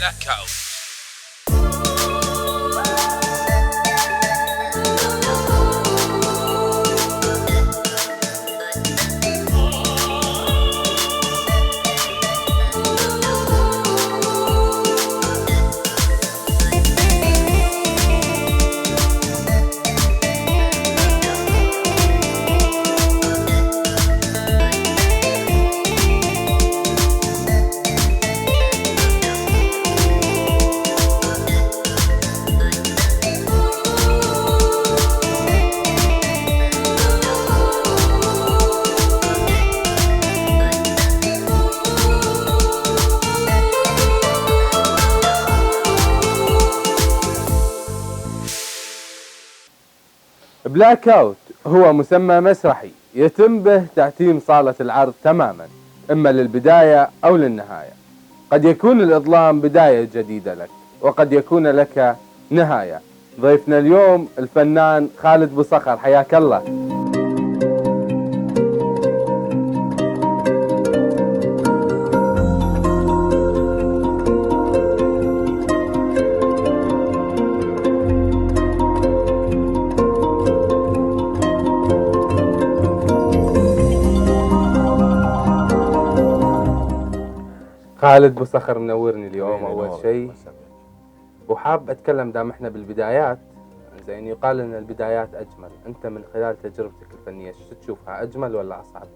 بلاك اوت. بلاك اوت هو مسمى مسرحي يتم به تعتيم صالة العرض تماما، إما للبداية أو للنهاية. قد يكون الإظلام بداية جديدة لك، وقد يكون لك نهاية. ضيفنا اليوم الفنان خالد بوصخر، حياك الله. خالد بوصخر منورني اليوم أول شيء، وحاب أتكلم دام إحنا بالبدايات. زين، يقال إن البدايات أجمل. أنت من خلال تجربتك الفنية شو تشوفها، أجمل ولا أصعب؟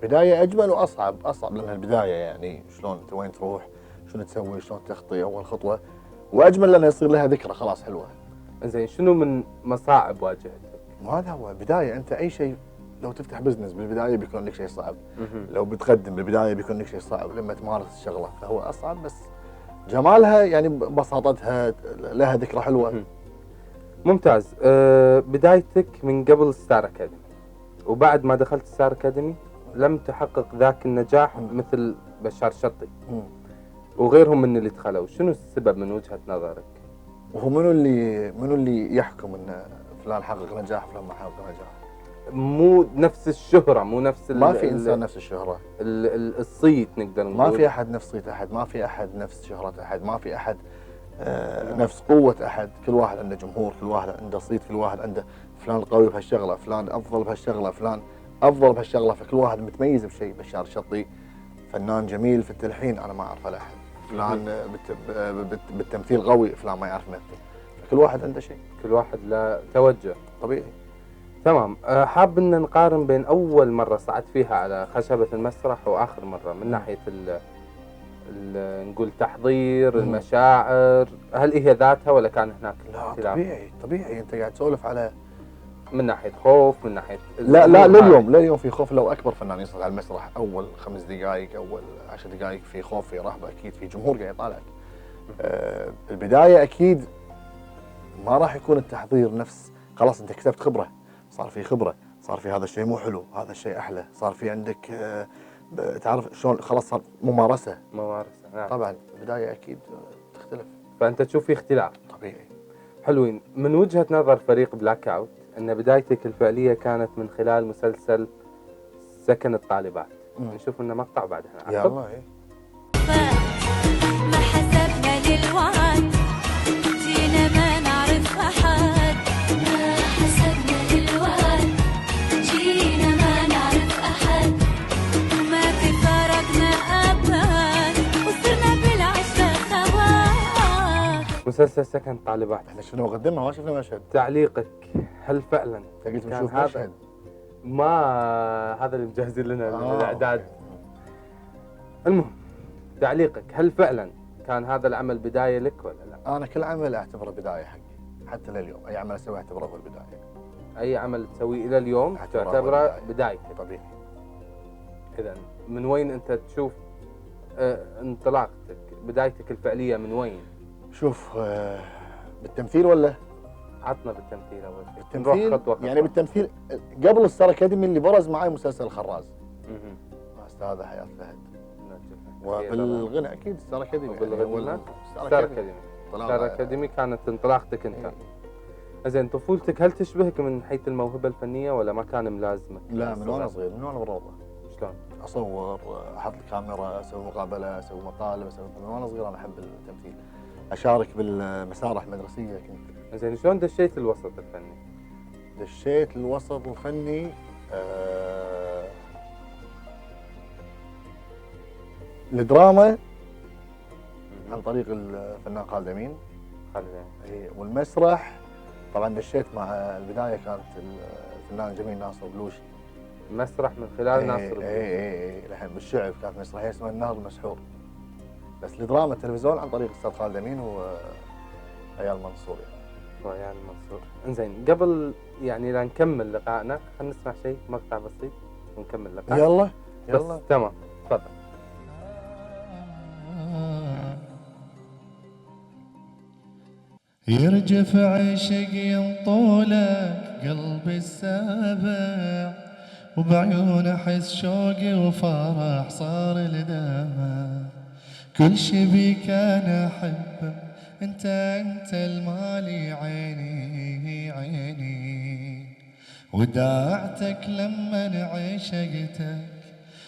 البداية أجمل وأصعب. لأن البداية يعني شلون أنت وين تروح، شنو تسوي، شلون تخطي أول خطوة، وأجمل لأنه يصير لها ذكرى خلاص حلوة. زين، شنو من مصاعب واجهتك؟ وهذا هو البداية. أنت أي شيء لو تفتح بزنس بالبداية بيكون لك شيء صعب، لو بتقدم بالبداية بيكون لك شيء صعب. لما تمارس الشغلة فهو أصعب، بس جمالها يعني بساطتها لها ذكرى حلوة. ممتاز. بدايتك من قبل ستار أكاديمي، وبعد ما دخلت ستار أكاديمي لم تحقق ذاك النجاح مثل بشار شطي وغيرهم من اللي دخلوا. شنو السبب من وجهة نظرك؟ وهو منو اللي يحكم ان فلان حقق نجاح فلان ما حقق نجاح؟ مو نفس الشهرة، مو نفس ما في انسان نفس الشهرة. الصيت نقدر نقول. ما في احد نفس صيت احد، ما في احد نفس شهرة احد، ما في احد نفس قوة احد. كل واحد عنده جمهور، كل واحد عنده صيت، كل واحد عنده فلان قوي بهالشغلة، فلان افضل بهالشغلة، فلان افضل بهالشغلة، فكل واحد متميز بشيء. بشار شطي فنان جميل في التلحين، انا ما اعرفه لاحد. فلان بالتمثيل قوي، فلان ما يعرف يمثل. فكل واحد عنده شيء، كل واحد له توجه طبيعي. تمام. حاب ان نقارن بين اول مرة صعدت فيها على خشبة المسرح واخر مرة، من ناحية نقول تحضير المشاعر. هل هي ذاتها ولا كان هناك لا اختلاف؟ طبيعي انت قاعد تسولف على من ناحية خوف، من ناحية لا لليوم في خوف. لو اكبر فنان يصعد على المسرح اول 5 دقائق اول 10 دقائق في خوف، في رهبة، اكيد في جمهور قاعد يطالعك. البداية اكيد ما راح يكون التحضير نفس، خلاص انت كسبت خبرة، صار في خبرة، صار في هذا الشيء مو حلو، هذا الشيء احلى، صار في عندك تعرف شلون، خلاص صار ممارسة. نعم. طبعا البداية اكيد تختلف. فانت تشوف في اختلاف طبيعي. حلوين. من وجهة نظر فريق بلاك اوت، ان بدايتك الفعلية كانت من خلال مسلسل سكن الطالبات. نشوف لنا مقطع بعد هنا. يلا. ما حسبنا للوعد، جينا ما نعرف أحد. ما حسبنا للوعد، جينا ما نعرف أحد. ما تفارقنا أبد، وصرنا بالعشرة خوات. مسلسل سكن الطالبات، احنا شنو مقدمة ما شفنا مشهد. تعليقك، هل فعلا قلت كان بنشوف هذا مشهد؟ ما هذا اللي مجهزين لنا الاعداد؟ المهم، تعليقك، هل فعلا كان هذا العمل بداية لك ولا لا؟ انا كل عمل اعتبره بداية حقي، حتى لليوم اي عمل اسويه اعتبره هو البداية. اي عمل تسويه الى اليوم تعتبره بدايتك؟ طبيعي. اذا من وين انت تشوف انطلاقتك، بدايتك الفعلية من وين؟ شوف، بالتمثيل ولا؟ عطنا بالتمثيل اول شيء. بالتمثيل يعني بالتمثيل قبل الستار اكاديمي اللي برز معي مسلسل الخراز مع استاذة حياة فهد. وبالغنى اكيد ستار اكاديمي. وبالغنى ستار اكاديمي. ستار اكاديمي كانت انطلاقتك انت. زين، طفولتك هل تشبهك من حيث الموهبة الفنية ولا ما كان ملازمك؟ لا، من وانا صغير، من وانا بالروضة. شلون؟ اصور، احط الكاميرا، اسوي مقابله، اسوي مقالب، اسوي من وانا صغير انا احب التمثيل. اشارك بالمسارح المدرسيه كنت. زين شلون دشيت الوسط الفني؟ دشيت الوسط الفني الدراما عن طريق الفنان خالد امين. خالد إيه، والمسرح طبعا دشيت مع البدايه كانت الفنان الجميل ناصر بلوشي. مسرح من خلال ناصر بلوشي. اي الحين بالشعب كانت مسرحيه اسمها النهر المسحور. بس الدراما التلفزيون عن طريق الاستاذ خالد امين وعيال منصور يعني. وعيال منصور. انزين قبل يعني لا نكمل لقائنا خلينا نسمع شيء مقطع بسيط ونكمل لقائنا. يلا بس تمام تفضل. يرجف عشق ينطولك قلبي السابع، وبعيون احس شوقي وفرح صار لدمع، كل شي بيك انا احبه، انت المالي عيني عيني، وداعتك لما عشقتك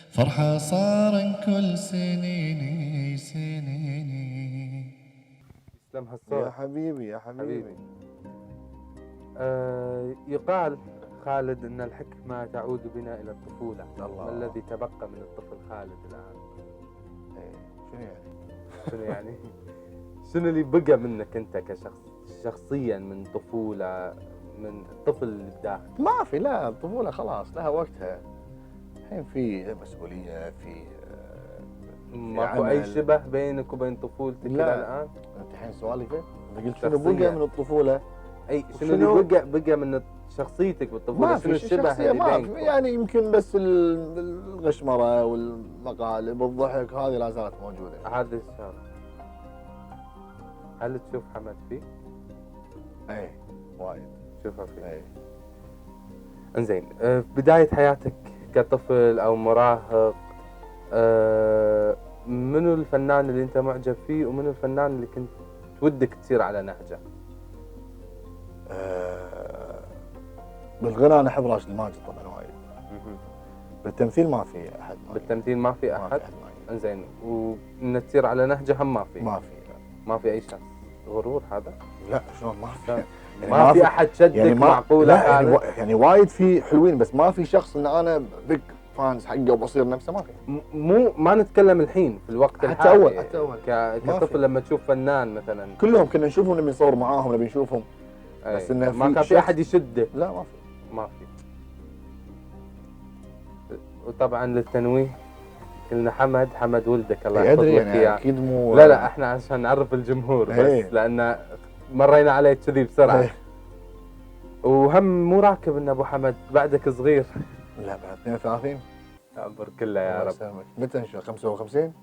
فرحة صار كل سنيني سنيني. تسلم يا هالصوت حبيبي يا حبيبي. يقال خالد ان الحكمه تعود بنا الى الطفوله. الله. ما الذي تبقى من الطفل خالد الان؟ شنو يعني؟ شنو يعني؟ شنو اللي بقى منك انت شخصيا من طفوله، من الطفل اللي بداخل؟ ما في، لا الطفوله خلاص لها وقتها. الحين في مسؤوليه، في ماكو اي شبه بينك وبين طفولتك لا. الان؟ انت الحين سؤالك انت قلت شخصياً. شنو بقى من الطفوله؟ اي شنو اللي بقى من شخصيتك بالطفوله؟ ما شنو في الشبه شخصية، اللي ما بينكم؟ في يعني يمكن بس الغشمره والمقالب والضحك هذه لا زالت موجوده. هذا الشغله. هل تشوف حمد فيه؟ ايه وايد تشوفها فيه. ايه. انزين في بداية حياتك كطفل أو مراهق منو الفنان اللي أنت معجب فيه ومنو الفنان اللي كنت ودك تسير على نهجه؟ بالغنى انا احب راشد الماجد طبعا وايد. بالتمثيل ما في احد. بالتمثيل ما في ما أحد؟ في احد معي. انزين وإن تسير على نهجه هم ما في؟ ما في ما في أي شخص. غرور هذا؟ لا شلون ما في يعني ما في أحد شدك يعني معقولة لا هذا؟ يعني وايد في حلوين بس ما في شخص ان انا بيج فانز حقه وبصير نفسه، ما في. مو ما نتكلم الحين في الوقت حتى الحالي. أول، حتى أول. ما كطفل في. لما تشوف فنان مثلا كلهم كنا نشوفهم نبي نصور معاهم نبي نشوفهم. بس إنه ما في كان في شخص- أحد يشدك. لا ما في. ما في. وطبعا للتنويه قلنا حمد ولدك الله يحفظ ادري لك يعني اياه. اكيد مو. لا احنا عشان نعرف الجمهور بس إيه. لان مرينا عليه كذي بسرعه. إيه. وهم مو راكب ان ابو حمد بعدك صغير. لا بعد 32. عمر كله يا الله رب. يسلمك. متى نشوف 55؟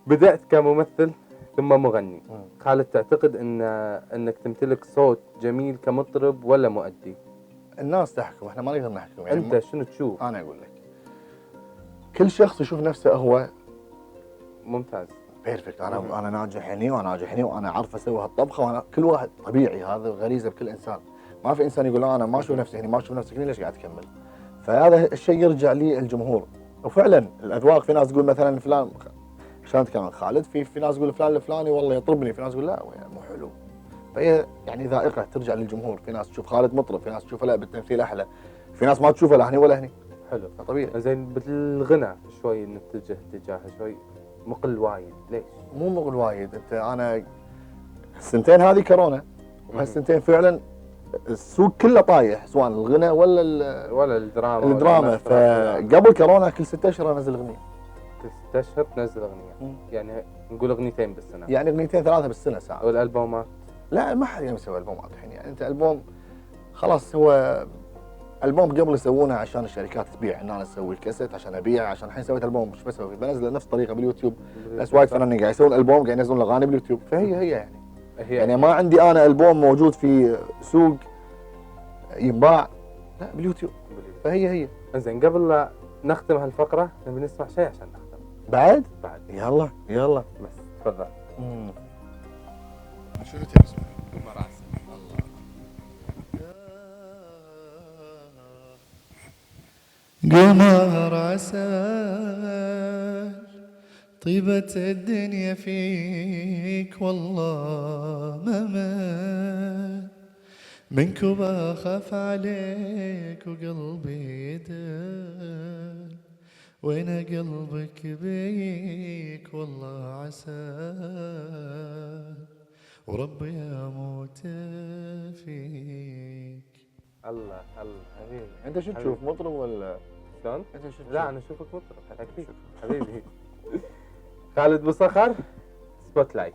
بدأت كممثل ثم مغني. مم. خالد تعتقد انك تمتلك صوت جميل كمطرب ولا مؤدي؟ الناس تحكم، احنا ما نقدر نحكم يعني. انت شنو تشوف؟ انا اقول لك كل شخص يشوف نفسه هو ممتاز. بيرفكت. مم. انا ناجح هني وانا ناجح هني وانا اعرف اسوي هالطبخه، وانا كل واحد طبيعي، هذا غريزه بكل انسان. ما في انسان يقول انا ما اشوف نفسي هني، ما اشوف نفسي هني، ليش قاعد تكمل؟ فهذا الشيء يرجع للجمهور. وفعلا الاذواق، في ناس تقول مثلا فلان عشان كمان خالد، في ناس تقول فلان الفلاني والله يطربني، في ناس تقول لا مو حلو. فهي يعني ذائقه ترجع للجمهور. في ناس تشوف خالد مطرب، في ناس تشوفه لا بالتمثيل احلى، في ناس ما تشوفه لا هني ولا هني. حلو. طبيعي. زين بالغنى شوي نتجه اتجاه شوي مقل وايد، ليش؟ مو مغل وايد. انا السنتين هذه كورونا، وهالسنتين فعلا السوق كله طايح، سواء الغنى ولا الدراما ولا الدراما. المسرح ولا- فقبل كورونا كل 6 اشهر انزل اغنيه. كل 6 اشهر تنزل اغنيه، يعني نقول اغنيتين بالسنه. يعني اغنيتين 3 بالسنه ساعات. والالبومات لا ما حد يسوي البومات الحين. يعني انت البوم خلاص، هو البوم قبل يسوونه عشان الشركات تبيع، ان انا اسوي الكاسيت عشان ابيع. عشان الحين سويت البوم مش بسوي، بنزله نفس الطريقه باليوتيوب. بس وايد فنانين قاعد يسوون البوم، قاعد ينزلون الاغاني باليوتيوب. فهي يعني هي يعني ما عندي انا البوم موجود في سوق ينباع، لا باليوتيوب. فهي زين قبل لا نختم هالفقره نبي نسمع شيء عشان نختم. بعد بعد يلا بس تفضل. شنو تبي تسمع؟ قمر عسل طيبة الدنيا فيك والله ما مل منك بخاف عليك وقلبي يدل وين قلبك بيك والله عسل وربي اموت فيك. الله الله حبيبي انت شو تشوف مطرب ولا شلون؟ انت شو تشوف؟ لا انا اشوفك مطرب اكيد حبيبي. خالد بوصخر سبوت لايت.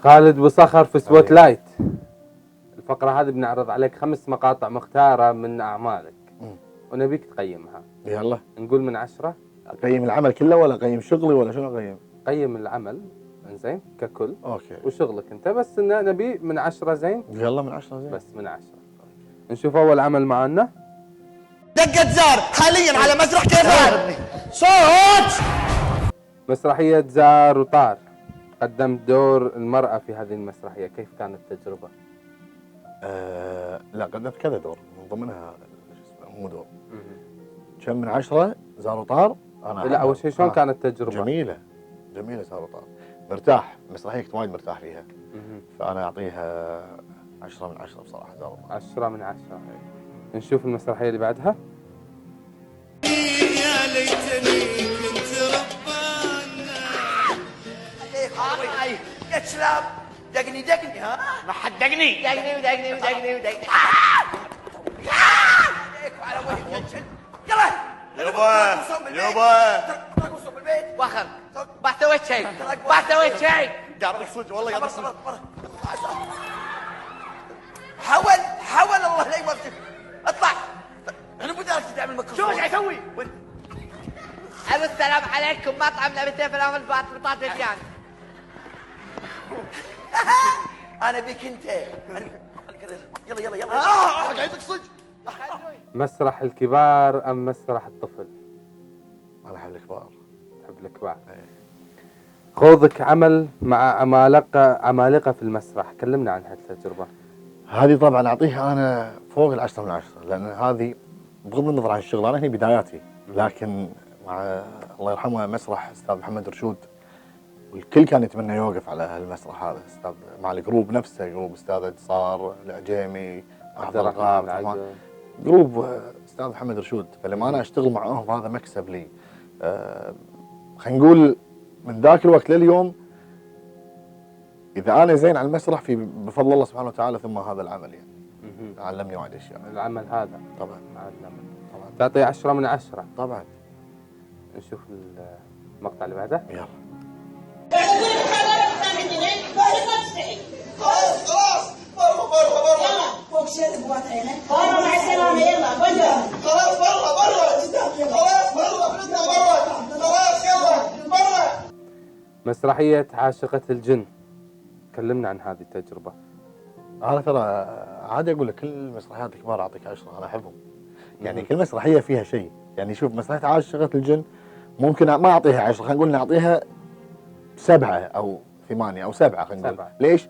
خالد بوصخر في سبوت لايت. الفقرة هذه بنعرض عليك 5 مقاطع مختارة من أعمالك ونبيك تقيمها. يلا نقول من 10. اقيم العمل كله ولا اقيم شغلي ولا شنو اقيم؟ قيم العمل انزين ككل اوكي وشغلك انت، بس إن نبي من 10 زين. يلا من 10 زين. بس من 10. نشوف أول عمل معنا. دقة زار حاليا على مسرح كيفان صوت. مسرحية زار وطار. قدمت دور المرأة في هذه المسرحية، كيف كانت التجربة؟ لا قدمت كذا دور من ضمنها شو اسمه مو دور. كم من 10 زار وطار. انا لا أول شيء شلون كانت التجربة؟ جميلة جميلة زار وطار، مرتاح، مسرحية كنت وايد مرتاح فيها. فانا اعطيها 10 من 10 بصراحة زار وطار. 10 من 10. نشوف المسرحية اللي بعدها. يا ليتني كنت ربانا. هاي يا شلاب دقني دقني ها ما حد دقني دقني ودقني ودقني ودقني على وجهك يلا يابا ترقصوا بالبيت واخر ما سويت شيء ما سويت شيء. قاعد صدق والله قاعد صدق. حول الله لا يوفقك اطلع. انا مو دارك تعمل مكروه. شو قاعد اسوي؟ السلام عليكم مطعم لبسين في الأول بطاطا الجان. انا بيك انت. يلا يلا يلا قاعد تقصد. مسرح الكبار أم مسرح الطفل؟ انا احب الكبار. تحب الكبار. خوضك عمل مع عمالقة في المسرح، كلمنا عن هذه التجربة. هذه طبعا اعطيها انا فوق ال10 من 10 لان هذه بغض النظر عن الشغل انا هني بداياتي، لكن مع الله يرحمه مسرح استاذ محمد رشود والكل كان يتمنى يوقف على هالمسرح هذا. استاذ مع الجروب نفسه، جروب استاذ انتصار العجيمي احمد الغاب، جروب استاذ محمد رشود. فلما انا اشتغل معهم هذا مكسب لي. خلينا نقول من ذاك الوقت لليوم اذا انا زين على المسرح في بفضل الله سبحانه وتعالى ثم هذا العمل يعني علمني وايد اشياء. العمل هذا طبعا طبعا تعطي 10 من 10 طبعا. نشوف المقطع اللي بعده. يلا خلاص برا فوق شيل بوات عينك برا مع السلامة. يلا بجا خلاص برا خلاص خلاص يلا برا. مسرحية عاشقة الجن، كلمنا عن هذه التجربة. انا ترى عادي اقول لك كل مسرحيات الكبار اعطيك 10 انا احبهم. يعني كل مسرحيه فيها شيء. يعني شوف مسرحيه عاشقة الجن ممكن ما اعطيها 10، خلينا نقول نعطيها 7 او 8 او 7 خلينا نقول. ليش؟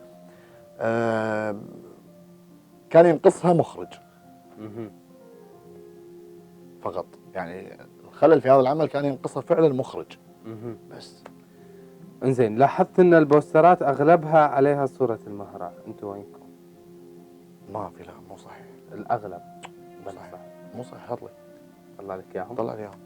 كان ينقصها مخرج فقط. يعني الخلل في هذا العمل كان ينقصها فعلا مخرج بس. انزين، لاحظت ان البوسترات اغلبها عليها صورة المهرة، انتوا وينكم؟ ما في، لا مو صحيح. الاغلب مو صحيح. مو صحيح. حط لي طلع لك اياهم. طلع لي اياهم.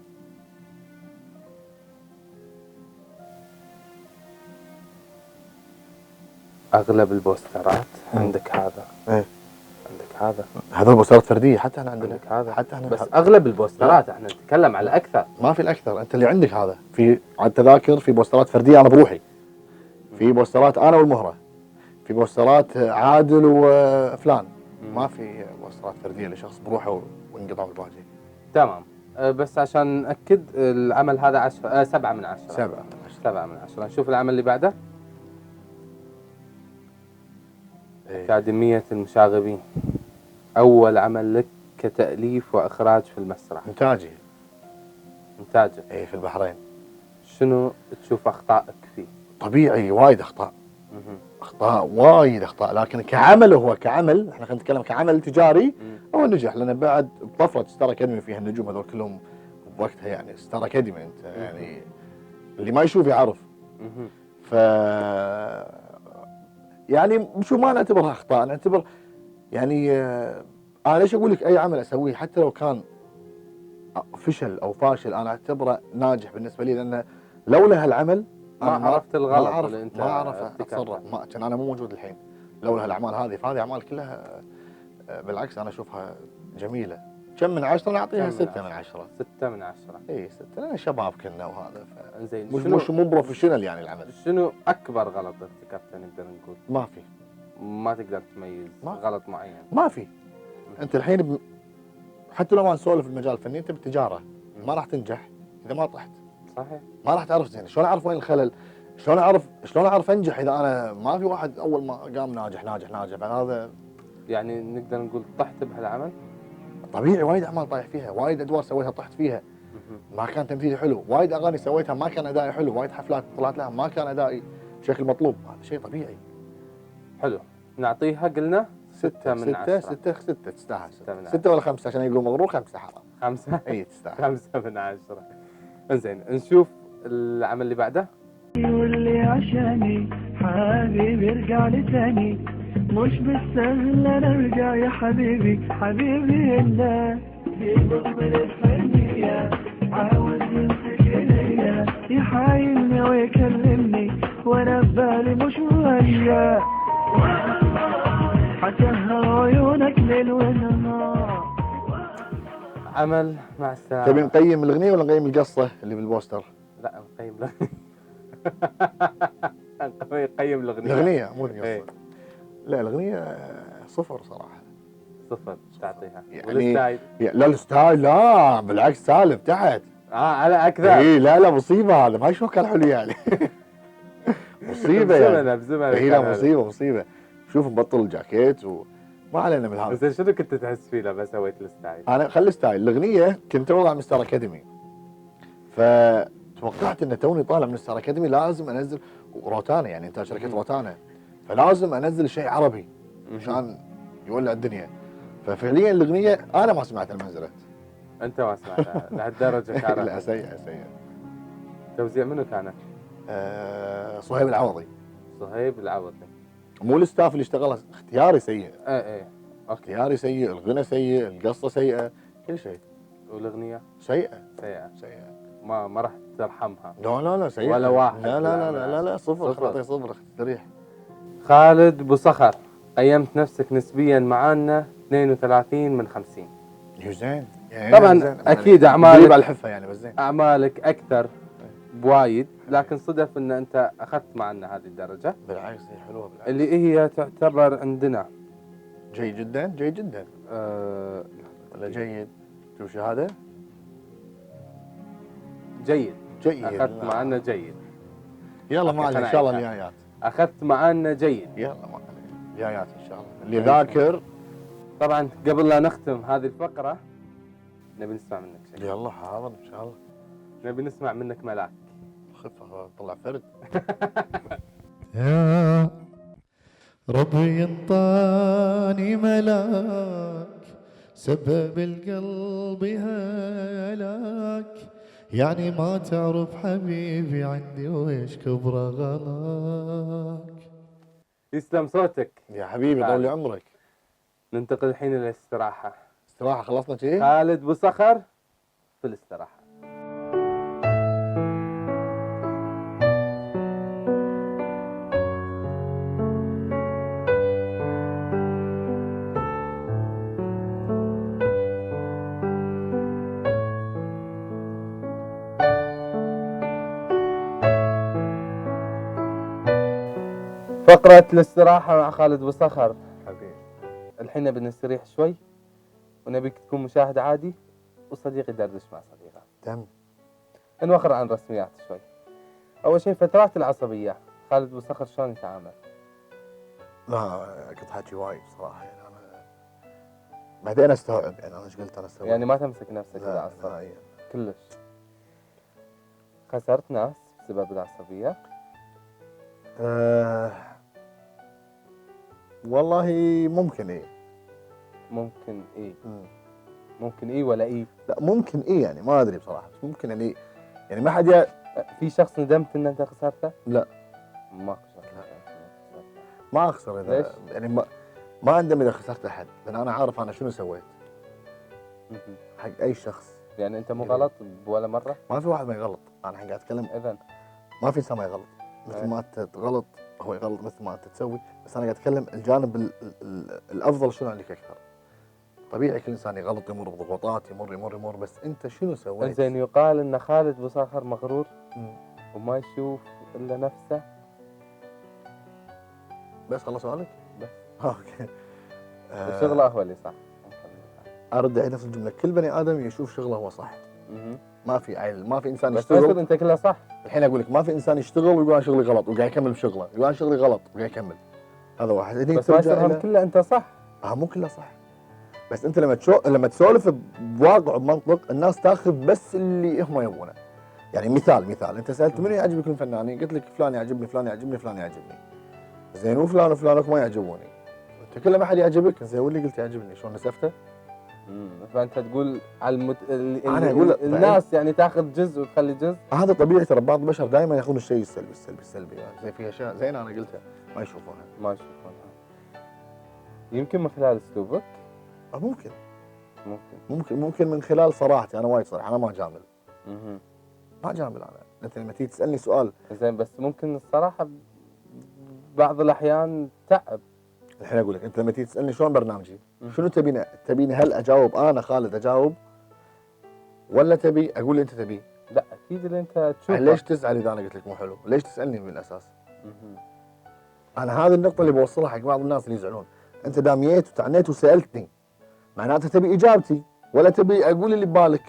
اغلب البوسترات عندك هذا. ايه عندك هذا. هذول بوسترات فرديه حتى احنا عندنا. عندك هذا. حتى احنا بس اغلب البوسترات احنا نتكلم على اكثر. ما في الاكثر، انت اللي عندك هذا. في على التذاكر في بوسترات فرديه انا بروحي، في بوسترات انا والمهره، في بوسترات عادل وفلان. ما في بوسترات فرديه لشخص بروحه وانقطاع بالباقي. تمام. بس عشان ناكد العمل هذا 7 من 10. 7 من 10. 7 من 10. نشوف العمل اللي بعده. أكاديمية المشاغبين، أول عمل لك كتأليف وإخراج في المسرح. إنتاجي. إنتاجك. إيه في البحرين. شنو تشوف أخطائك فيه؟ طبيعي وايد أخطاء. مهم. أخطاء وايد أخطاء، لكن كعمل هو كعمل، إحنا خلينا نتكلم كعمل تجاري هو نجح، لأن بعد بطفرة ستار أكاديمي فيها النجوم هذول كلهم بوقتها، يعني ستار أكاديمي أنت يعني اللي ما يشوف يعرف. مهم. ف يعني شو ما نعتبرها أخطاء، نعتبر يعني أنا ليش أقول لك أي عمل أسويه حتى لو كان فشل أو فاشل أنا أعتبره ناجح بالنسبة لي، لأن لولا هالعمل ما أنا عرفت الغلط ما أعرف اللي أنت ما أعرف ارتكبته. أتصرف، ما كان أنا مو موجود الحين لولا هالأعمال هذه، فهذه أعمال كلها بالعكس أنا أشوفها جميلة. كم من 10 أنا أعطيها 6 من 10. 6 من 10. إي 6 لأن شباب كنا وهذا انزين، مش مو بروفيشنال يعني العمل. شنو أكبر غلط ارتكبته نقدر نقول؟ ما في ما تقدر تميز ما. غلط معين. ما في. أنت الحين حتى لو ما نسولف المجال الفني أنت بالتجارة ما راح تنجح إذا ما طحت. صحيح. ما راح تعرف زين، شلون اعرف وين الخلل؟ شلون اعرف انجح اذا انا ما في واحد اول ما قام ناجح ناجح ناجح، فهذا يعني نقدر نقول طحت بهالعمل؟ طبيعي. وايد اعمال طايح فيها، وايد ادوار سويتها طحت فيها، ما كان تمثيلي حلو، وايد اغاني سويتها ما كان ادائي حلو، وايد حفلات طلعت لها ما كان ادائي بشكل مطلوب، هذا شيء طبيعي. حلو، نعطيها قلنا 6 من 10. 6 تستاهل. 6 من 10. 6 ولا 5 عشان يقولوا مغرور، 5 حرام. 5. اي تستاهل. 5 من 10. انزين نشوف العمل اللي بعده. واللي عشاني حبيبي ارجع لي تاني، مش بالسهل انا ارجع يا حبيبي حبيبي الا بيضمن الحنية، عاوز يمسك ايديا يحايلني ويكلمني وانا ببالي مش وياه، حتهر عيونك ليل ونهار. عمل مع الساعة. تبي نقيم الاغنيه ولا نقيم القصه اللي بالبوستر؟ لا نقيم الاغنية. نقيم الاغنية. الاغنيه مو القصه. إيه. لا الاغنيه 0 صراحه. 0 تعطيها. يعني والستايل؟ لا الستايل لا بالعكس سالب تحت. على اكثر. اي لا مصيبه، هذا ما يشوف كان حلو يعني. مصيبه يعني. بزمنه اي لا مصيبه. شوف مبطل الجاكيت وما علينا من هذا. زين شنو كنت تحس فيه لما سويت الستايل؟ انا خلي ستايل الاغنيه كنت اوضع من ستار اكاديمي، فتوقعت ان توني طالع من ستار اكاديمي لازم انزل روتانا، يعني انتاج شركه روتانا، فلازم انزل شيء عربي عشان يولع الدنيا. ففعليا الاغنيه انا ما سمعتها لما نزلت. انت ما سمعتها لهالدرجه كانت؟ لا سيئه. توزيع منو كانت؟ صهيب العوضي. صهيب العوضي. مو الستاف اللي اشتغل، اختياري سيء. ايه اختياري سيء، الغنى سيء، القصه سيئه، كل شيء. والاغنيه؟ سيئه. ما راح ترحمها. لا سيئه ولا واحد. لا 0 تعطي 0 تريح. خالد بوصخر، قيمت نفسك نسبيا معانا 32 من 50. زين طبعا اكيد اعمالك على الحفه يعني، بس زين اعمالك اكثر بوايد، لكن صدف ان انت اخذت معنا هذه الدرجه. بالعكس هي حلوه بالعكس. اللي هي تعتبر عندنا جيد جدا. ولا جيد؟ شوف شهاده جيد. اخذت معنا جيد. يلا ما عليه ان شاء الله الجايات. اخذت معنا جيد. يلا ما عليه الجايات ان شاء الله. اللي ذاكر. طبعا قبل لا نختم هذه الفقره نبي نسمع منك شيء. يلا حاضر ان شاء الله. نبي نسمع منك ملاك. خفه طلع فرد. يا ربي انطاني ملاك سبب القلب هلاك، يعني ما تعرف حبيبي عندي ويش كبر غلاك. يسلم صوتك يا حبيبي طول لي عمرك. ننتقل الحين الى الاستراحه. استراحه خلصنا شيء؟ خالد بوصخر في الاستراحه. فقرة الاستراحة مع خالد بوصخر. حبيبي الحين نبي نستريح شوي ونبيك تكون مشاهد عادي وصديقي يدردش مع صديقه. تم. نوخر عن رسميات شوي. أول شيء فترات العصبية، خالد بوصخر شلون يتعامل؟ لا كنت حاكي وايد صراحه، يعني انا بعدين استوعب يعني انا ايش قلت انا استوعب. يعني ما تمسك نفسك إذا لا عصبت نهائياً. كلش. خسرت ناس بسبب العصبية؟ أه والله ممكن ايه. ممكن إيه؟ مم. ممكن إيه ولا إيه؟ لا ممكن ايه يعني ما ادري بصراحه، بس ممكن يعني يعني ما حد في شخص ندمت إن أنت خسرته؟ لا ما خسرت. ما اخسر ليش؟ اذا يعني ما اندم اذا خسرت احد، لان انا عارف انا شنو سويت مهم. حق اي شخص. يعني أنت مو غلط ولا مرة؟ ما في واحد ما يغلط، انا الحين قاعد اتكلم إذن ما في انسان ما يغلط، مثل أي. ما انت تغلط هو يغلط مثل ما انت تسوي، بس انا قاعد اتكلم الجانب الافضل شنو عندك اكثر. طبيعي كل انسان يغلط، يمر بضغوطات، يمر، بس انت شنو سويت؟ إنزين يقال إن خالد بوصخر مغرور مم. وما يشوف إلا نفسه. بس خلص سؤالك؟ بس. اوكي. وشغله هو اللي صح. ارد اعيد نفس الجمله، كل بني ادم يشوف شغله هو صح، مهم. ما في عيل، ما في انسان بس يصير يشتغل. أنت كله صح. الحين اقول لك ما في انسان يشتغل ويقول انا شغلي غلط وقاعد يكمل بشغله، يقول انا شغلي غلط وقاعد يكمل. هذا واحد. هني بس ما ترجع يصير هم الى كله أنت صح. مو كله صح، بس انت لما تسولف بواقع وبمنطق الناس تاخذ بس اللي هم يبونه. يعني مثال انت سالت منو يعجبك من الفنانين؟ قلت لك فلان يعجبني، فلان يعجبني، فلان يعجبني. زين وفلان وفلانك ما يعجبوني. انت كل ما حد يعجبك زين واللي قلت يعجبني شلون نسفته؟ فأنت تقول على أنا أقول لك الناس يعني تاخذ جزء وتخلي جزء. هذا طبيعي، ترى بعض البشر دائما ياخذون الشيء السلبي يعني زي في اشياء زين انا قلتها ما يشوفونها. ما يشوفونها. يمكن من خلال أسلوبك. ممكن ممكن. ممكن من خلال صراحتي، انا وايد صريح، انا ما اجامل. مهم. ما اجامل انا، انت لما تيجي تسالني سؤال زين بس ممكن الصراحة بعض الأحيان تعب. الحين اقول لك انت لما تيجي تسالني شلون برنامجي؟ مم. شنو تبيني هل اجاوب انا خالد اجاوب ولا تبي اقول اللي انت تبيه؟ لا أكيد اللي أنت تشوفه. ليش تزعل اذا انا قلت لك مو حلو؟ ليش تسالني من الاساس؟ مهم. انا هذه النقطه اللي بوصلها حق بعض الناس اللي يزعلون. انت دام جيت وتعنيت وسالتني معناته تبي اجابتي ولا تبي اقول اللي ببالك؟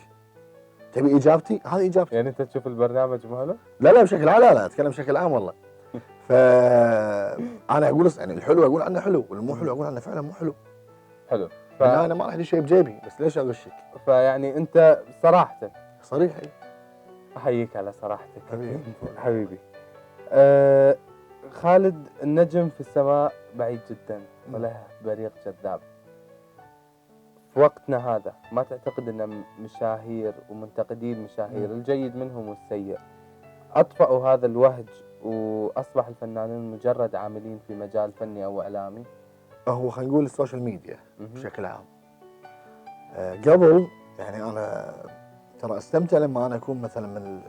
تبي اجابتي؟ هذه اجابتي. يعني أنت تشوف البرنامج مو حلو؟ لا بشكل عام، لا اتكلم بشكل عام والله. فانا اقول يعني الحلو اقول عنه حلو والمو حلو اقول عنه فعلا مو حلو. حلو. انا ما راح لي شيء بجيبي، بس ليش اغشك؟ فيعني أنت صراحة صريح. أحييك على صراحتك. حبيبي. حبيبي. خالد، النجم في السماء بعيد جدا وله بريق جذاب. في وقتنا هذا ما تعتقد أن مشاهير ومنتقدي المشاهير الجيد منهم والسيء أطفأوا هذا الوهج وأصبح الفنانين مجرد عاملين في مجال فني أو إعلامي؟ هو خلينا نقول السوشيال ميديا بشكل عام. قبل يعني انا ترى استمتع لما انا اكون مثلا من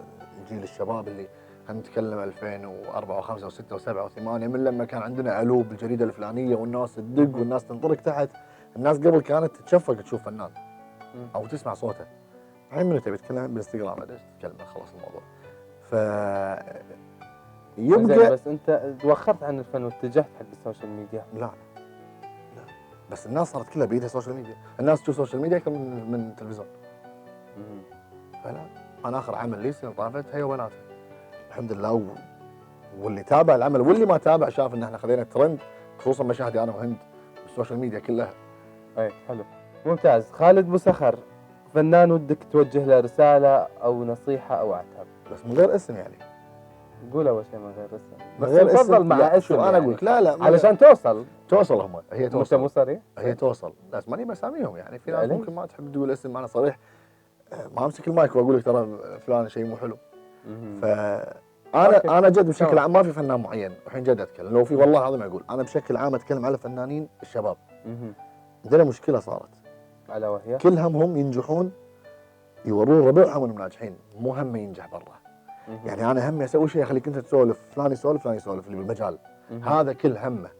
جيل الشباب اللي خلينا نتكلم 2004 و5 و6 و7 و8، من لما كان عندنا علو بالجريده الفلانيه والناس تدق والناس تنطرق تحت. الناس قبل كانت تتشفق تشوف فنان او تسمع صوته. الحين من تبي تتكلم بالانستغرام بعدين تتكلم خلاص الموضوع. ف يبقى بس أنت توخرت عن الفن واتجهت حق السوشيال ميديا. لا بس الناس صارت كلها بيدها سوشيال ميديا، الناس تشوف سوشيال ميديا اكثر من التلفزيون. فلا انا اخر عمل لي السنه طافت هي وبناتها الحمد لله، واللي تابع العمل واللي ما تابع شاف ان احنا خذينا الترند، خصوصا مشاهدي انا وهند بالسوشيال ميديا كلها. اي حلو ممتاز. خالد بوصخر، فنان ودك توجه له رساله او نصيحه او عتاب؟ بس من غير اسم يعني. قول اول شيء من غير اسم. من بس غير تفضل مع لا، اسم. شوف انا يعني. اقول لك لا علشان توصل هم هي انت توصل. مو صريح؟ هي توصل، لا ماني بساميهم يعني. في ناس ليش؟ ممكن ما تحب تقول اسم، انا صريح ما امسك المايك واقول لك ترى فلان شيء مو حلو. انا جد بشكل عام ما في فنان معين، الحين جد اتكلم لو في والله العظيم اقول انا بشكل عام اتكلم على فنانين الشباب. عندنا مشكله صارت على وهي كل همهم ينجحون، يورون ربعهم انهم ناجحين، مو همه ينجح برا. يعني انا همي اسوي شيء اخليك انت تسولف، فلان يسولف فلان يسولف اللي بالمجال. هذا كل همه.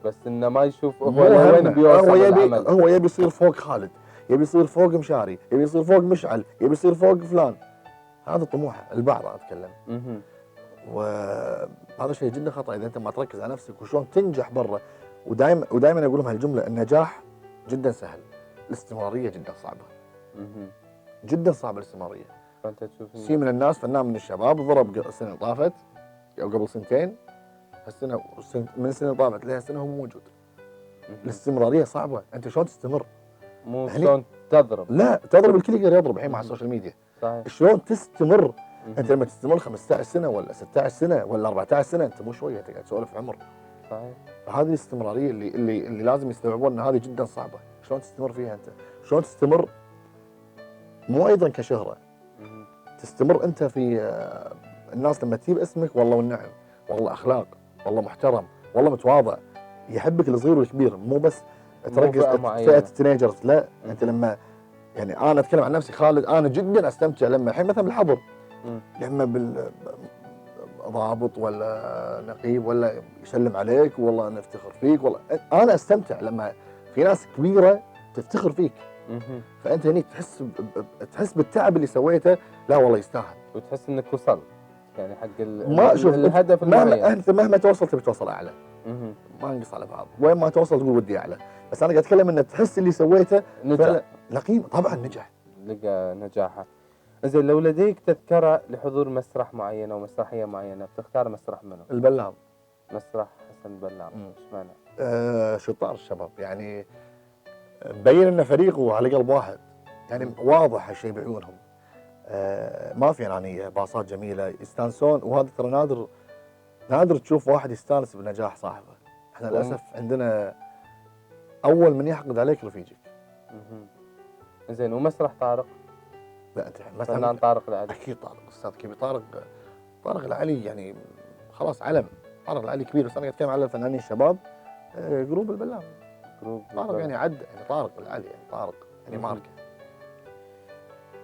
بس انه ما يشوف مو هو وين همه. بيوصل العمل. هو يبي يصير فوق خالد، يبي يصير فوق مشاري، يبي يصير فوق مشعل، يبي يصير فوق فلان. هذا طموحه البعض انا اتكلم. وهذا شيء جدا خطا اذا انت ما تركز على نفسك وشلون تنجح برا. ودائما اقول لهم هالجمله، النجاح جدا سهل، الاستمراريه جدا صعبه. جدا صعبه الاستمراريه. فانت تشوف في من الناس فنان من الشباب ضرب السنه اللي طافت او قبل سنتين هالسنه من السنه اللي طافت لهالسنه هو موجود. الاستمراريه صعبه، انت شلون تستمر؟ مو يعني- شلون تضرب. لا تضرب، الكل يقدر يضرب الحين مع السوشيال ميديا. صحيح. شلون تستمر؟ انت لما تستمر 15 سنه ولا 16 سنه ولا 14 سنه انت مو شويه، انت قاعد تسولف عمر. صحيح. فهذه الاستمراريه اللي لازم يستوعبون ان هذه جدا صعبه، شلون تستمر فيها انت؟ شلون تستمر مو ايضا كشهره، تستمر انت في الناس لما تجيب اسمك والله والنعم، والله اخلاق، والله محترم، والله متواضع، يحبك الصغير والكبير، مو بس تركز فئه التينيجرز، لا انت لما يعني انا اتكلم عن نفسي خالد، انا جدا استمتع لما الحين مثلا بالحضر لما ضابط ولا نقيب ولا يسلم عليك والله نفتخر فيك، والله انا استمتع لما في ناس كبيره تفتخر فيك. فانت هني تحس بالتعب اللي سويته، لا والله يستاهل، وتحس انك وصلت يعني حق ما شوف الهدف المعين. انت مهما توصل تبي توصل اعلى، ما نقص على بعض، وين ما توصل تقول ودي اعلى، بس انا قاعد اتكلم ان تحس اللي سويته نجح، لقيمه، طبعا نجح، لقى نجاحه. زين لو لديك تذكره لحضور مسرح معين او مسرحيه معينه بتختار مسرح منه؟ البلام. مسرح حسن البلام. ايش معنى؟ شطار الشباب، يعني مبين انه فريق وعلى قلب واحد، يعني واضح هالشيء بعيونهم. ما في انانيه، باصات جميله، يستانسون، وهذا ترى نادر تشوف واحد يستانس بنجاح صاحبه. احنا للاسف عندنا اول من يحقد عليك رفيجك. زين ومسرح طارق؟ لا انت فنان طارق العلي. اكيد طارق، استاذ كبير طارق العلي، يعني خلاص علم، طارق العلي كبير، بس انا قاعد اتكلم على الفنانين الشباب. جروب البلام، جروب طارق يعني عد، يعني طارق العلي، يعني طارق يعني ماركه.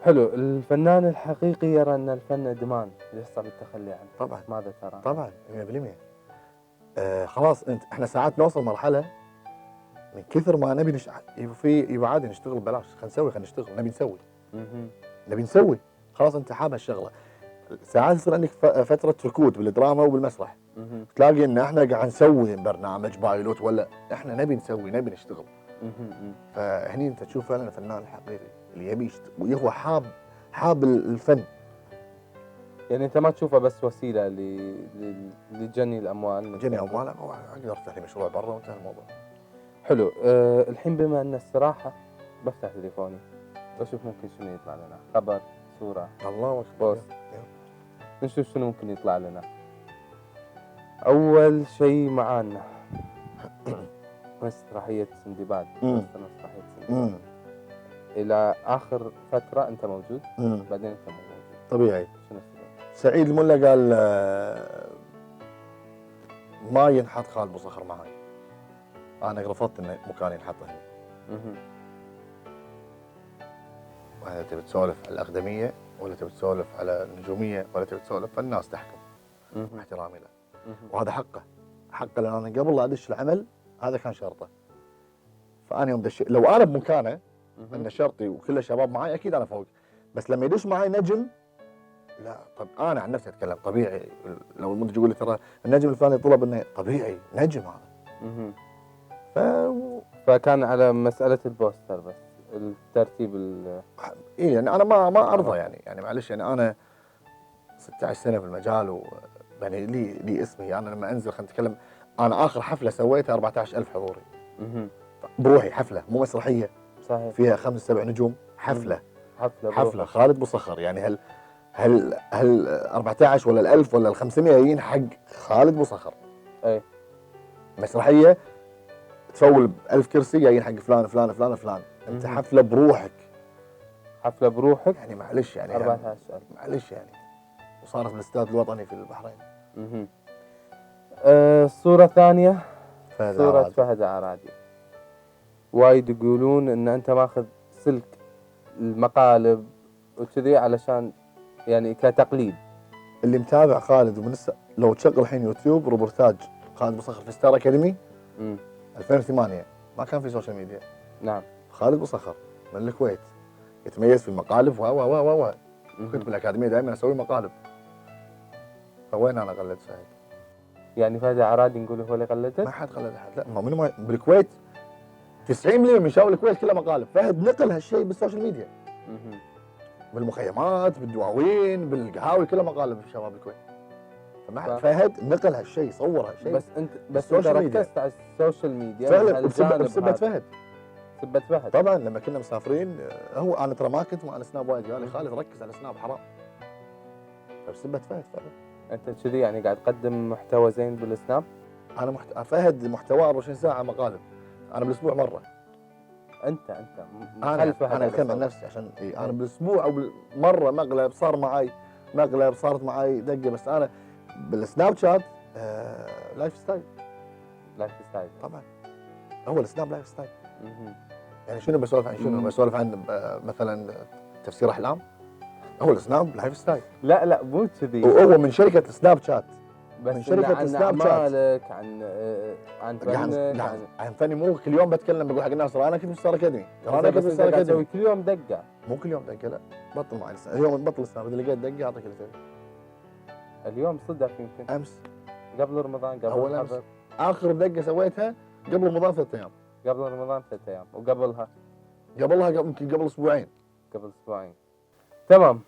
حلو. الفنان الحقيقي يرى ان الفن ادمان يصعب التخلي عنه. طبعا. ماذا ترى؟ طبعا 100%. خلاص احنا ساعات نوصل مرحله من كثر ما نبي يبقى عادي نشتغل ببلاش، خلينا نشتغل، نبي نسوي، خلاص انت حاب هالشغله. ساعات يصير عندك فتره ركود بالدراما وبالمسرح، تلاقي ان احنا قاعد نسوي برنامج بايلوت ولا احنا نبي نسوي، نبي نشتغل. فهني انت تشوف فعلا الفنان الحقيقي اللي يبي وهو حاب الفن. يعني انت ما تشوفه بس وسيله لجني الاموال؟ جني اموال، اقدر افتح لي مشروع برا وانتهى الموضوع. حلو. الحين بما ان الصراحه بفتح تليفوني واشوف ممكن شنو يطلع لنا، خبر، صوره، الله اكبر، بوست، نشوف شنو ممكن يطلع لنا. اول شيء معانا مسرحيه سندباد. مسرحيه سندباد الى اخر فتره انت موجود، بعدين انت مو موجود. طبيعي. شنو السبب؟ سعيد الملا قال ما ينحط خالد ابو صخر معاي، انا رفضت ان مكاني ينحط هنا. وهذا تبي تسولف على الاقدميه ولا تبي تسولف على النجوميه ولا تبي تسولف، فالناس تحكم. احترامي له، وهذا حقه لان انا قبل لا ادش العمل هذا كان شرطه. فانا يوم لو انا بمكانه ان شرطي وكل الشباب معي اكيد انا فوق، بس لما يدش معي نجم، لا طب انا عن نفسي اتكلم طبيعي. لو المنتج يقول لي ترى النجم الفلاني طلب انه، طبيعي نجم هذا. فكان على مساله البوستر بس الترتيب اي يعني انا ما ارضى، يعني معلش، يعني انا 16 سنه في المجال يعني لي اسمي. انا لما انزل خلينا نتكلم، انا اخر حفله سويتها 14,000 حضوري بروحي، حفله مو مسرحيه. صحيح. فيها 5 7 نجوم، حفله خالد ابو صخر. يعني هل 14 ولا ال1000 ولا ال500 جايين حق خالد ابو صخر؟ اي مسرحيه تفول 1000 كرسي جايين حق فلان فلان فلان فلان. انت حفله بروحك، يعني معلش، يعني 14,000 معلش يعني. وصارت بالاستاد الوطني في البحرين. الصورة الثانية صورة فهد عرادي. وايد يقولون ان انت ماخذ سلك المقالب وكذي علشان يعني كتقليد. اللي متابع خالد لو تشغل الحين يوتيوب روبورتاج خالد ابو صخر في ستار اكاديمي 2008 ما كان في سوشيال ميديا. نعم. خالد ابو صخر من الكويت يتميز في المقالب و كنت بالاكاديميه دائما اسوي مقالب. فوين انا قلدت فهد؟ يعني فهد عرادي نقول هو اللي قلدك؟ ما حد قلد احد، لا ما بالكويت 90% من شباب الكويت كلها مقالب. فهد نقل هالشيء بالسوشيال ميديا، بالمخيمات، بالدواوين، بالقهاوي، كلها مقالب في شباب الكويت. فهد نقل هالشيء، صور هالشيء. بس انت السوشيال ميديا. ركزت على السوشيال ميديا فعلا بهالجانب بسبة هذا. فهد. سبة فهد طبعا لما كنا مسافرين هو انا ترى ما كنت مع السناب وايد، قال لي خالد ركز على السناب حرام. بسبة فهد فعلا. انت كذي يعني قاعد تقدم محتوى زين بالسناب؟ انا فهد محتوى 24 ساعه مقالب، انا بالاسبوع مره. انت انا اتكلم عن نفسي عشان انا بالاسبوع او مره مقلب صار معي، مقلب صارت معي دقه، بس انا بالسناب شات لايف ستايل. لايف ستايل طبعا هو السناب لايف ستايل. يعني شنو بسولف عن شنو؟ بسولف عن مثلا تفسير احلام. هو السناب لايف ستايل. لا مو كذي. وهو من شركه سناب شات. بس من شركه عن سناب شات. اعمالك، عن فنك، عن فني. مو كل يوم بتكلم بقول حق الناس ترى انا كنت مستر اكاديمي، ترى انا كنت مستر اكاديمي. كل يوم دقه. مو كل يوم دقه، لا بطل معي اليوم بطل السناب، اذا لقيت دقه اعطيك اللي تبي. اليوم صدق يمكن امس قبل رمضان، قبل اول امس اخر دقه سويتها قبل رمضان 3 ايام. قبل رمضان 3 ايام، وقبلها يمكن قبل اسبوعين. قبل اسبوعين. تمام.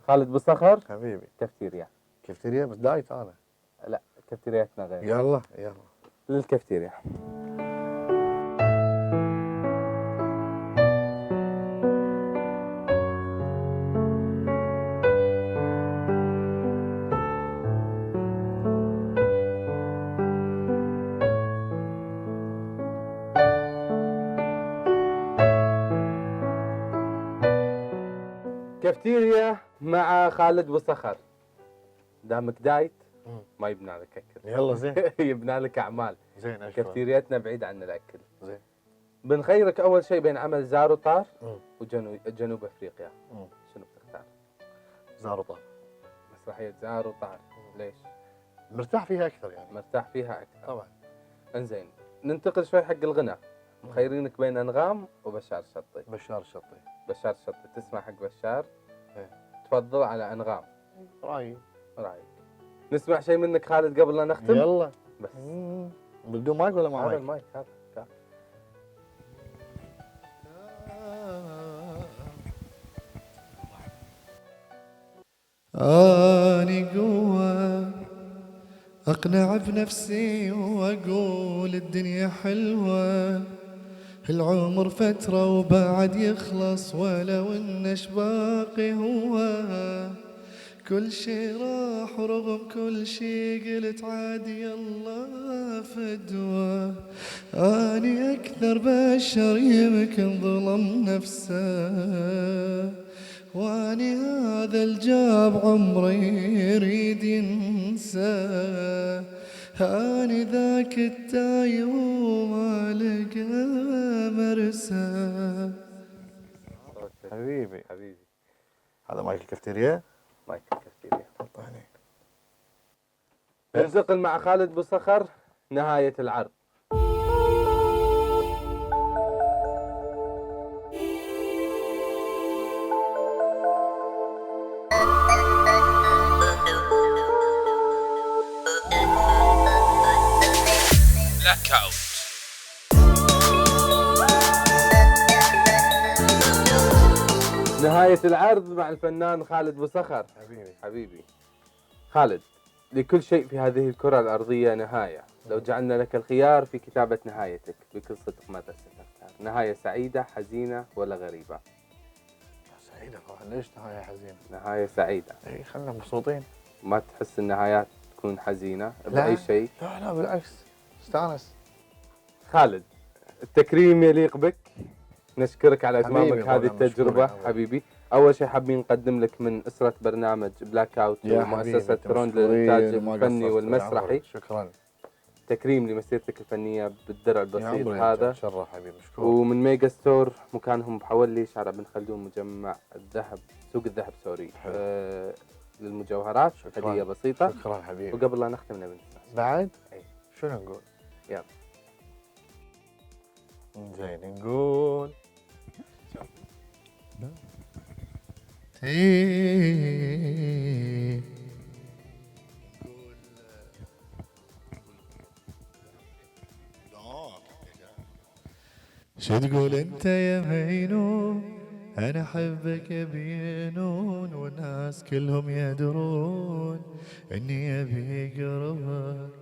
خالد بصخر حبيبي. كافتيريا. كافتيريا بس دايت انا. لا كافتيرياتنا غير. يلا للكافتيريا. كافتيريا مع خالد بصخر. دامك دايت ما يبنى لك اكل. يلا زين. يبنى لك اعمال. زين اشكرك. كافتيرياتنا بعيد عن الاكل. زين. بنخيرك اول شيء بين عمل زار وطار وجنوب افريقيا. شنو بتختار؟ زار وطار. مسرحية زار وطار. ليش؟ مرتاح فيها اكثر يعني. مرتاح فيها اكثر. طبعا. انزين ننتقل شوي حق الغناء. مخيرينك بين انغام وبشار الشطي. بشار الشطي. بشار الشطي، تسمع حق بشار؟ ايه. تفضل على انغام؟ رايك. نسمع شيء منك خالد قبل لا نختم؟ يلا. بس بدون مايك ولا مع هذا مايك؟ المايك هذا. اني قوة اقنع بنفسي واقول الدنيا حلوة، العمر فترة وبعد يخلص ولو انش باقي هو، كل شي راح ورغم كل شي قلت عادي يلا فدوة، اني اكثر بشر يمكن ظلم نفسه، واني هذا الجاب عمري يريد ينسى، اني ذاك التايه وما لقى مرسى. حبيبي. حبيبي. هذا مايك الكافتيريا. مايك الكافتيريا. طيب. ننتقل مع خالد بصخر نهاية العرض. نهاية العرض مع الفنان خالد بصخر. حبيبي خالد، لكل شيء في هذه الكرة الأرضية نهاية. لو جعلنا لك الخيار في كتابة نهايتك بكل صدق ماذا ستختار؟ نهاية سعيدة، حزينة، ولا غريبة؟ سعيدة طبعا. ليش نهاية حزينة؟ نهاية سعيدة. اي خلنا مبسوطين. ما تحس النهايات تكون حزينة لا. بأي شيء؟ لا بالعكس استانس. خالد، التكريم يليق بك. نشكرك على حبيبي إتمامك هذه والله التجربة. مشكور يا حبيبي، أول شيء حابين نقدم لك من أسرة برنامج بلاك أوت يا ومؤسسة حبيبي، روند مشكورين للإنتاج وما الفني قصرت. والمسرحي. شكرا. تكريم لمسيرتك الفنية بالدرع يا البسيط عمري هذا. تشرف حبيبي. مشكور. ومن ميجا ستور مكانهم بحولي شارع بن خلدون مجمع الذهب، سوق الذهب سوري. للمجوهرات. شكراً. هدية بسيطة. شكرا حبيبي. وقبل لا نختم نبي نسمع بعد؟ أي. شنو نقول؟ يلا. زين نقول شو تقول انت يا مينو أنا أحبك بينون والناس كلهم يدرون إني أبي قربك،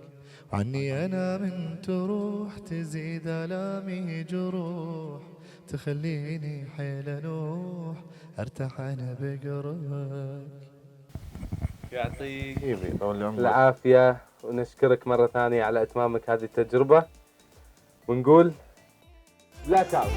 عني أنا من تروح تزيد آلامي جروح، تخليني حيل أنوح أرتاح أنا بقربك. يعطيك حبيبي طول العمر. العافية، ونشكرك مرة ثانية على إتمامك هذه التجربة، ونقول لا تعود.